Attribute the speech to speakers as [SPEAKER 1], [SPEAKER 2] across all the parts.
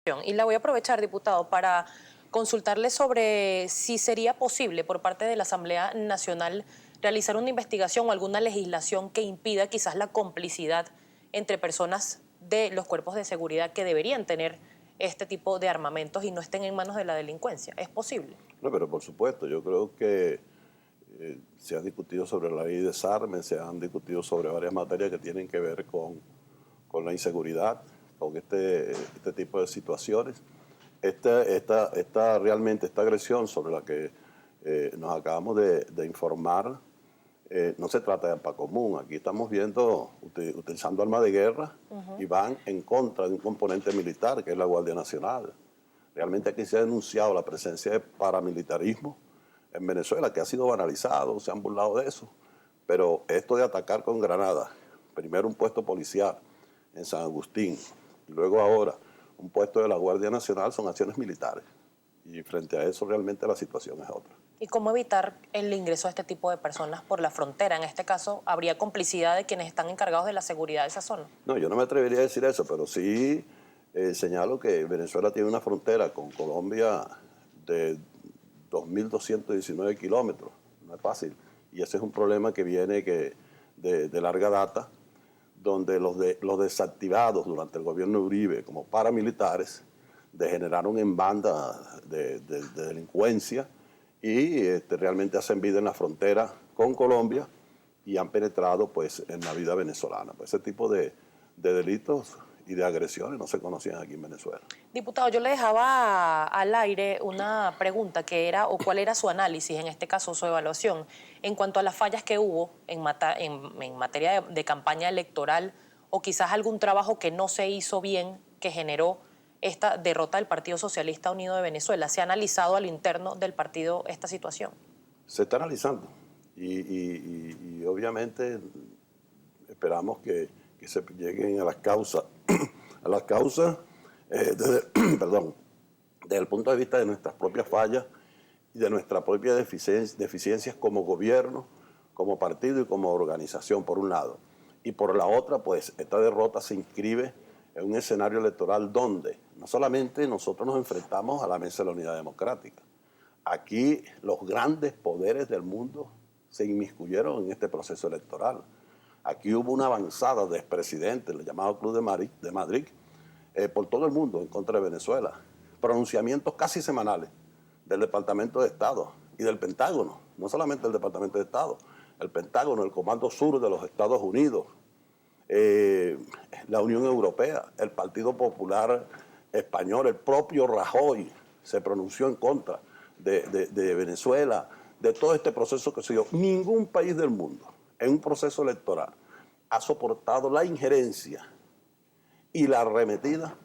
[SPEAKER 1] Y la voy a aprovechar, diputado, para consultarle sobre si sería posible por parte de la Asamblea Nacional realizar una investigación o alguna legislación que impida quizás la complicidad entre personas de los cuerpos de seguridad que deberían tener este tipo de armamentos y no estén en manos de la delincuencia. ¿Es posible?
[SPEAKER 2] No, pero por supuesto, yo creo que se han discutido sobre la ley de desarme, se han discutido sobre varias materias que tienen que ver con la inseguridad, con este tipo de situaciones. Realmente esta agresión sobre la que nos acabamos de informar, no se trata de arma común. Aquí estamos viendo, utilizando armas de guerra y van en contra de un componente militar, que es la Guardia Nacional. Realmente aquí se ha denunciado la presencia de paramilitarismo en Venezuela, que ha sido banalizado, se han burlado de eso. Pero esto de atacar con granadas, primero un puesto policial en San Agustín, y luego ahora un puesto de la Guardia Nacional, son acciones militares. Y frente a eso realmente la situación es otra.
[SPEAKER 1] ¿Y cómo evitar el ingreso de este tipo de personas por la frontera? En este caso, ¿habría complicidad de quienes están encargados de la seguridad de esa zona?
[SPEAKER 2] No, yo no me atrevería a decir eso, pero sí señalo que Venezuela tiene una frontera con Colombia de 2.219 kilómetros. No es fácil. Y ese es un problema que viene de larga data, donde los desactivados durante el gobierno de Uribe como paramilitares degeneraron en bandas de delincuencia y realmente hacen vida en la frontera con Colombia y han penetrado pues en la vida venezolana. Pues ese tipo de delitos y de agresiones no se conocían aquí en Venezuela.
[SPEAKER 1] Diputado, yo le dejaba al aire una pregunta que era, o cuál era su análisis, en este caso su evaluación, en cuanto a las fallas que hubo en materia de campaña electoral o quizás algún trabajo que no se hizo bien que generó esta derrota del Partido Socialista Unido de Venezuela. ¿Se ha analizado al interno del partido esta situación?
[SPEAKER 2] Se está analizando y obviamente esperamos que se lleguen a las causas, perdón, desde el punto de vista de nuestras propias fallas y de nuestras propias deficiencias como gobierno, como partido y como organización, por un lado. Y por la otra, pues esta derrota se inscribe en un escenario electoral donde no solamente nosotros nos enfrentamos a la mesa de la unidad democrática, aquí los grandes poderes del mundo se inmiscuyeron en este proceso electoral. Aquí hubo una avanzada de expresidentes, el llamado Club de Madrid, por todo el mundo en contra de Venezuela. Pronunciamientos casi semanales del Departamento de Estado y del Pentágono, no solamente el Departamento de Estado, el Pentágono, el Comando Sur de los Estados Unidos, la Unión Europea, el Partido Popular Español, el propio Rajoy se pronunció en contra de Venezuela, de todo este proceso que se dio. Ningún país del mundo en un proceso electoral ha soportado la injerencia y la arremetida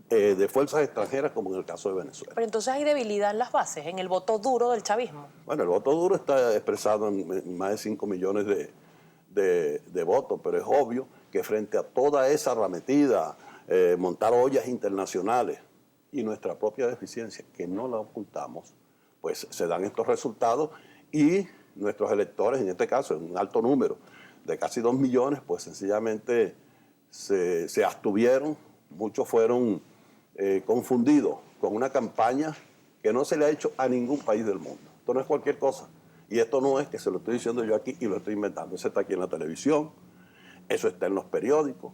[SPEAKER 2] de fuerzas extranjeras como en el caso de Venezuela.
[SPEAKER 1] Pero entonces hay debilidad en las bases, en el voto duro del chavismo.
[SPEAKER 2] Bueno, el voto duro está expresado en más de 5 millones de votos, pero es obvio que frente a toda esa arremetida, montar ollas internacionales y nuestra propia deficiencia, que no la ocultamos, pues se dan estos resultados y nuestros electores, en este caso, en un alto número de casi 2 millones, pues sencillamente se abstuvieron, muchos fueron confundidos con una campaña que no se le ha hecho a ningún país del mundo. Esto no es cualquier cosa. Y esto no es que se lo estoy diciendo yo aquí y lo estoy inventando. Eso está aquí en la televisión, eso está en los periódicos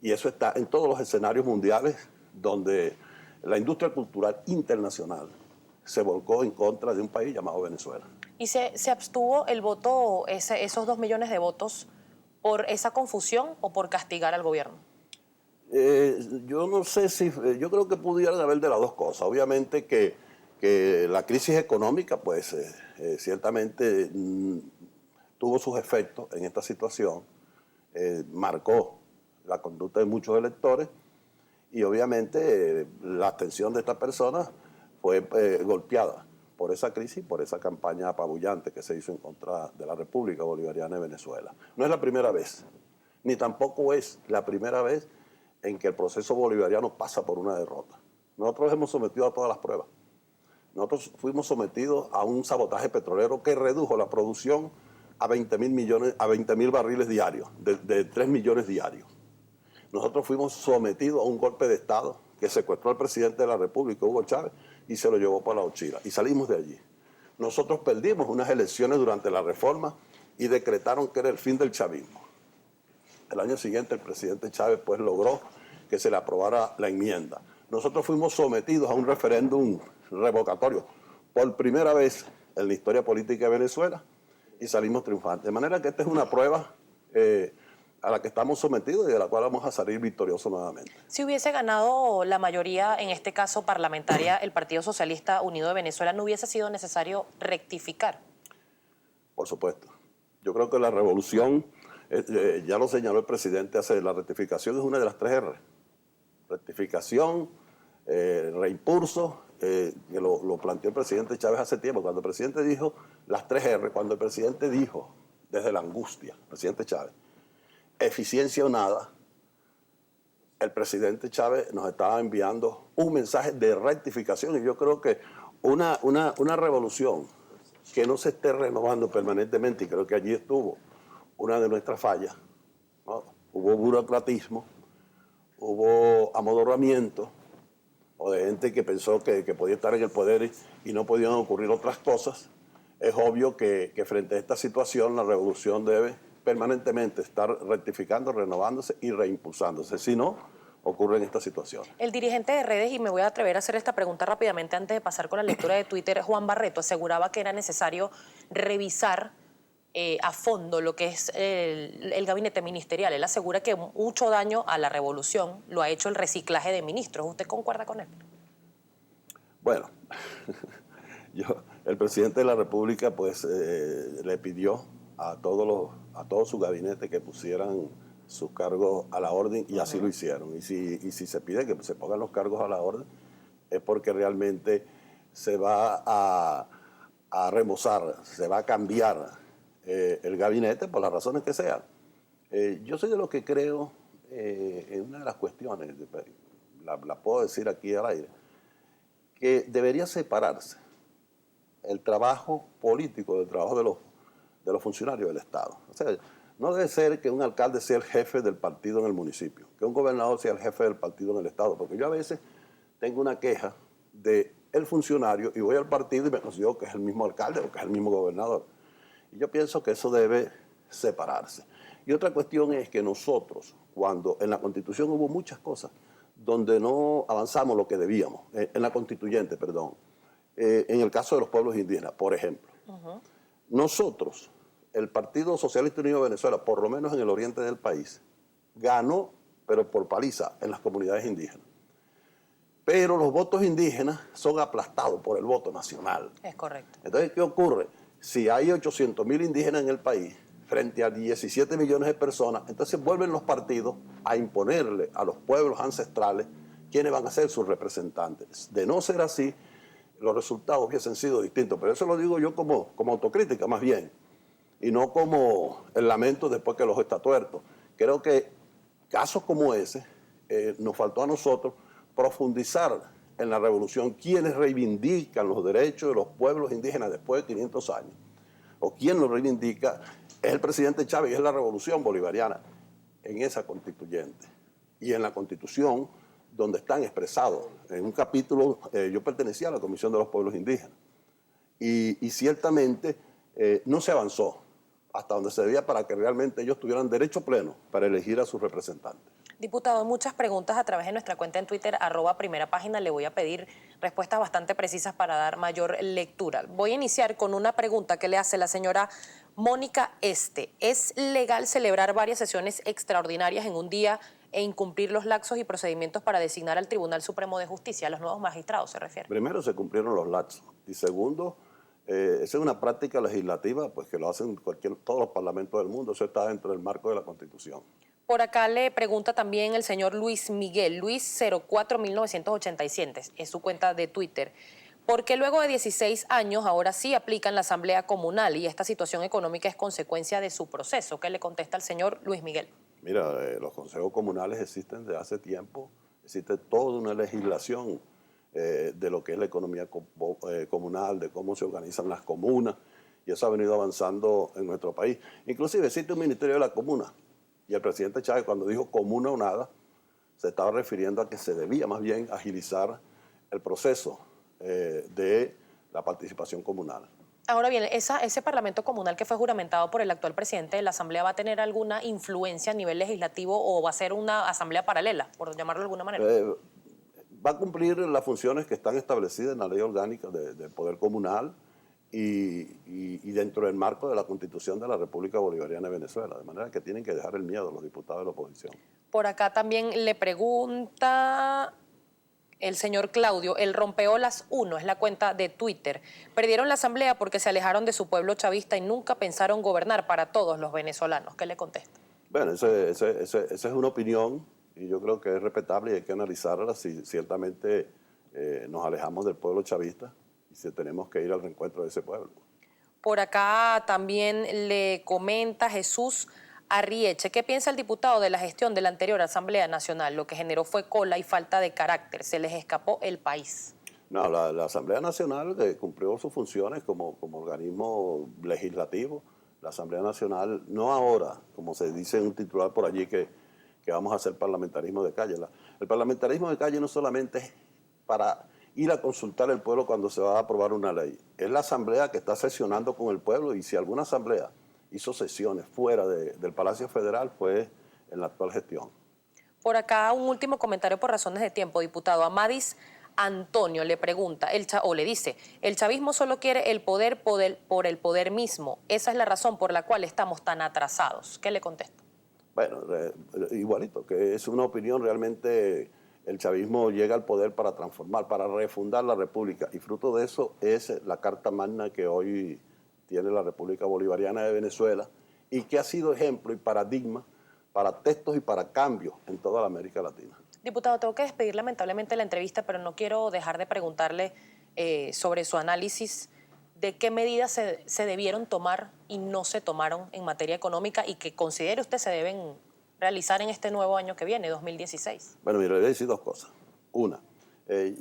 [SPEAKER 2] y eso está en todos los escenarios mundiales donde la industria cultural internacional se volcó en contra de un país llamado Venezuela.
[SPEAKER 1] ¿Y se abstuvo el voto, esos 2 millones de votos, por esa confusión o por castigar al gobierno?
[SPEAKER 2] Yo no sé si, yo creo que pudieran haber de las dos cosas. Obviamente que la crisis económica, pues ciertamente tuvo sus efectos en esta situación, marcó la conducta de muchos electores y obviamente la atención de estas personas fue golpeada por esa crisis, por esa campaña apabullante que se hizo en contra de la República Bolivariana de Venezuela. No es la primera vez, ni tampoco es la primera vez en que el proceso bolivariano pasa por una derrota. Nosotros hemos sometido a todas las pruebas. Nosotros fuimos sometidos a un sabotaje petrolero que redujo la producción a 20.000 barriles diarios, de 3 millones diarios. Nosotros fuimos sometidos a un golpe de Estado que secuestró al presidente de la República, Hugo Chávez, y se lo llevó para la Ochila. Y salimos de allí. Nosotros perdimos unas elecciones durante la reforma y decretaron que era el fin del chavismo. El año siguiente el presidente Chávez pues logró que se le aprobara la enmienda. Nosotros fuimos sometidos a un referéndum revocatorio por primera vez en la historia política de Venezuela y salimos triunfantes. De manera que esta es una prueba a la que estamos sometidos y de la cual vamos a salir victoriosos nuevamente.
[SPEAKER 1] Si hubiese ganado la mayoría, en este caso parlamentaria, el Partido Socialista Unido de Venezuela, ¿no hubiese sido necesario rectificar?
[SPEAKER 2] Por supuesto. Yo creo que la revolución, ya lo señaló el presidente, la rectificación es una de las 3 R. Rectificación, reimpulso, que lo planteó el presidente Chávez hace tiempo. Cuando el presidente dijo las 3 R, cuando el presidente dijo, desde la angustia, el presidente Chávez, eficiencia o nada, el presidente Chávez nos estaba enviando un mensaje de rectificación y yo creo que una revolución que no se esté renovando permanentemente, y creo que allí estuvo una de nuestras fallas, ¿no? Hubo burocratismo, hubo amodorramiento, o de gente que pensó que podía estar en el poder y no podían ocurrir otras cosas. Es obvio que frente a esta situación la revolución debe permanentemente estar rectificando, renovándose y reimpulsándose. Si no, ocurren estas situaciones.
[SPEAKER 1] El dirigente de redes, y me voy a atrever a hacer esta pregunta rápidamente antes de pasar con la lectura de Twitter, Juan Barreto, aseguraba que era necesario revisar a fondo lo que es el gabinete ministerial. Él asegura que mucho daño a la revolución lo ha hecho el reciclaje de ministros. ¿Usted concuerda con él?
[SPEAKER 2] Bueno, el presidente de la República pues le pidió a todo su gabinete que pusieran sus cargos a la orden y así lo hicieron. Y si se pide que se pongan los cargos a la orden es porque realmente se va a remozar, se va a cambiar el gabinete por las razones que sean. Yo soy de los que creo en una de las cuestiones, la puedo decir aquí al aire, que debería separarse el trabajo político del trabajo de los funcionarios del Estado. O sea, no debe ser que un alcalde sea el jefe del partido en el municipio, que un gobernador sea el jefe del partido en el Estado, porque yo a veces tengo una queja del funcionario y voy al partido y me considero que es el mismo alcalde o que es el mismo gobernador. Y yo pienso que eso debe separarse. Y otra cuestión es que nosotros, cuando en la Constitución hubo muchas cosas donde no avanzamos lo que debíamos, en la constituyente, perdón, en el caso de los pueblos indígenas, por ejemplo. Nosotros, el Partido Socialista Unido de Venezuela, por lo menos en el oriente del país, ganó, pero por paliza, en las comunidades indígenas. Pero los votos indígenas son aplastados por el voto nacional.
[SPEAKER 1] Es correcto.
[SPEAKER 2] Entonces, ¿qué ocurre? Si hay 800.000 indígenas en el país, frente a 17 millones de personas, entonces vuelven los partidos a imponerle a los pueblos ancestrales quiénes van a ser sus representantes. De no ser así, los resultados hubiesen sido distintos. Pero eso lo digo yo como autocrítica más bien, y no como el lamento después que el ojo está tuerto. Creo que casos como ese nos faltó a nosotros profundizar en la revolución quienes reivindican los derechos de los pueblos indígenas después de 500 años. O quien los reivindica es el presidente Chávez y es la revolución bolivariana en esa constituyente. Y en la constitución donde están expresados. En un capítulo, yo pertenecía a la Comisión de los Pueblos Indígenas. Y ciertamente no se avanzó hasta donde se debía para que realmente ellos tuvieran derecho pleno para elegir a sus representantes.
[SPEAKER 1] Diputado, muchas preguntas a través de nuestra cuenta en Twitter, @primerapágina. Le voy a pedir respuestas bastante precisas para dar mayor lectura. Voy a iniciar con una pregunta que le hace la señora Mónica Este. ¿Es legal celebrar varias sesiones extraordinarias en un día e incumplir los lapsos y procedimientos para designar al Tribunal Supremo de Justicia, a los nuevos magistrados se refiere?
[SPEAKER 2] Primero, se cumplieron los lapsos. Y segundo, esa es una práctica legislativa pues que lo hacen todos los parlamentos del mundo. Eso está dentro del marco de la Constitución.
[SPEAKER 1] Por acá le pregunta también el señor Luis Miguel, Luis 041987, es su cuenta de Twitter. ¿Por qué luego de 16 años ahora sí aplican la Asamblea Comunal y esta situación económica es consecuencia de su proceso? ¿Qué le contesta el señor Luis Miguel?
[SPEAKER 2] Mira, los consejos comunales existen desde hace tiempo, existe toda una legislación de lo que es la economía comunal, de cómo se organizan las comunas, y eso ha venido avanzando en nuestro país. Inclusive existe un Ministerio de la Comuna, y el presidente Chávez cuando dijo comuna o nada, se estaba refiriendo a que se debía más bien agilizar el proceso de la participación comunal.
[SPEAKER 1] Ahora bien, ese Parlamento comunal que fue juramentado por el actual presidente de la Asamblea, ¿va a tener alguna influencia a nivel legislativo o va a ser una asamblea paralela, por llamarlo de alguna manera?
[SPEAKER 2] Va a cumplir las funciones que están establecidas en la ley orgánica del Poder Comunal y dentro del marco de la Constitución de la República Bolivariana de Venezuela, de manera que tienen que dejar el miedo a los diputados de la oposición.
[SPEAKER 1] Por acá también le pregunta el señor Claudio, el Rompeolas 1 es la cuenta de Twitter. Perdieron la asamblea porque se alejaron de su pueblo chavista y nunca pensaron gobernar para todos los venezolanos. ¿Qué le contesta?
[SPEAKER 2] Bueno, esa es una opinión y yo creo que es respetable y hay que analizarla si ciertamente nos alejamos del pueblo chavista y si tenemos que ir al reencuentro de ese pueblo.
[SPEAKER 1] Por acá también le comenta Jesús Arrieche. ¿Qué piensa el diputado de la gestión de la anterior Asamblea Nacional? Lo que generó fue cola y falta de carácter. Se les escapó el país.
[SPEAKER 2] No, la Asamblea Nacional cumplió sus funciones como organismo legislativo. La Asamblea Nacional, no ahora, como se dice en un titular por allí, que vamos a hacer parlamentarismo de calle. El parlamentarismo de calle no solamente es para ir a consultar al pueblo cuando se va a aprobar una ley. Es la Asamblea que está sesionando con el pueblo y si alguna Asamblea hizo sesiones fuera del Palacio Federal fue en la actual gestión.
[SPEAKER 1] Por acá un último comentario por razones de tiempo, diputado. Amadis Antonio le pregunta, o le dice, el chavismo solo quiere el poder por el poder mismo. Esa es la razón por la cual estamos tan atrasados. ¿Qué le contesta?
[SPEAKER 2] Bueno, igualito, que es una opinión realmente. El chavismo llega al poder para transformar, para refundar la República y fruto de eso es la Carta Magna que hoy tiene la República Bolivariana de Venezuela y que ha sido ejemplo y paradigma para textos y para cambios en toda la América Latina.
[SPEAKER 1] Diputado, tengo que despedir lamentablemente la entrevista, pero no quiero dejar de preguntarle sobre su análisis de qué medidas se debieron tomar y no se tomaron en materia económica y que considere usted se deben realizar en este nuevo año que viene, 2016.
[SPEAKER 2] Bueno, mire, le voy a decir dos cosas. Una,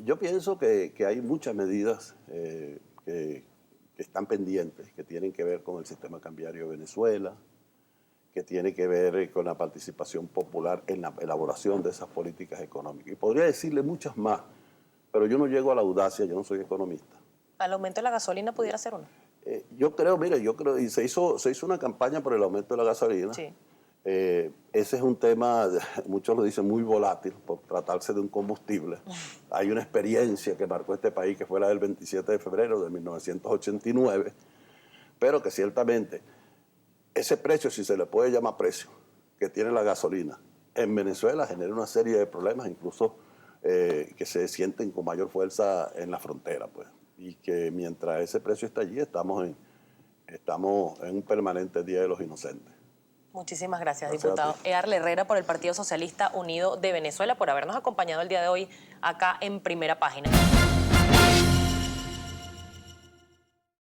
[SPEAKER 2] yo pienso que hay muchas medidas que están pendientes, que tienen que ver con el sistema cambiario de Venezuela, que tiene que ver con la participación popular en la elaboración de esas políticas económicas. Y podría decirle muchas más, pero yo no llego a la audacia, yo no soy economista.
[SPEAKER 1] ¿Al aumento de la gasolina pudiera ser uno?
[SPEAKER 2] Yo creo, y se hizo una campaña por el aumento de la gasolina.
[SPEAKER 1] Sí.
[SPEAKER 2] Ese es un tema, muchos lo dicen, muy volátil por tratarse de un combustible. Hay una experiencia que marcó este país, que fue la del 27 de febrero de 1989, pero que ciertamente ese precio, si se le puede llamar precio, que tiene la gasolina en Venezuela genera una serie de problemas, incluso que se sienten con mayor fuerza en la frontera, pues. Y que mientras ese precio está allí, estamos en un permanente Día de los Inocentes.
[SPEAKER 1] Muchísimas gracias, diputado. Earle Herrera por el Partido Socialista Unido de Venezuela por habernos acompañado el día de hoy acá en Primera Página.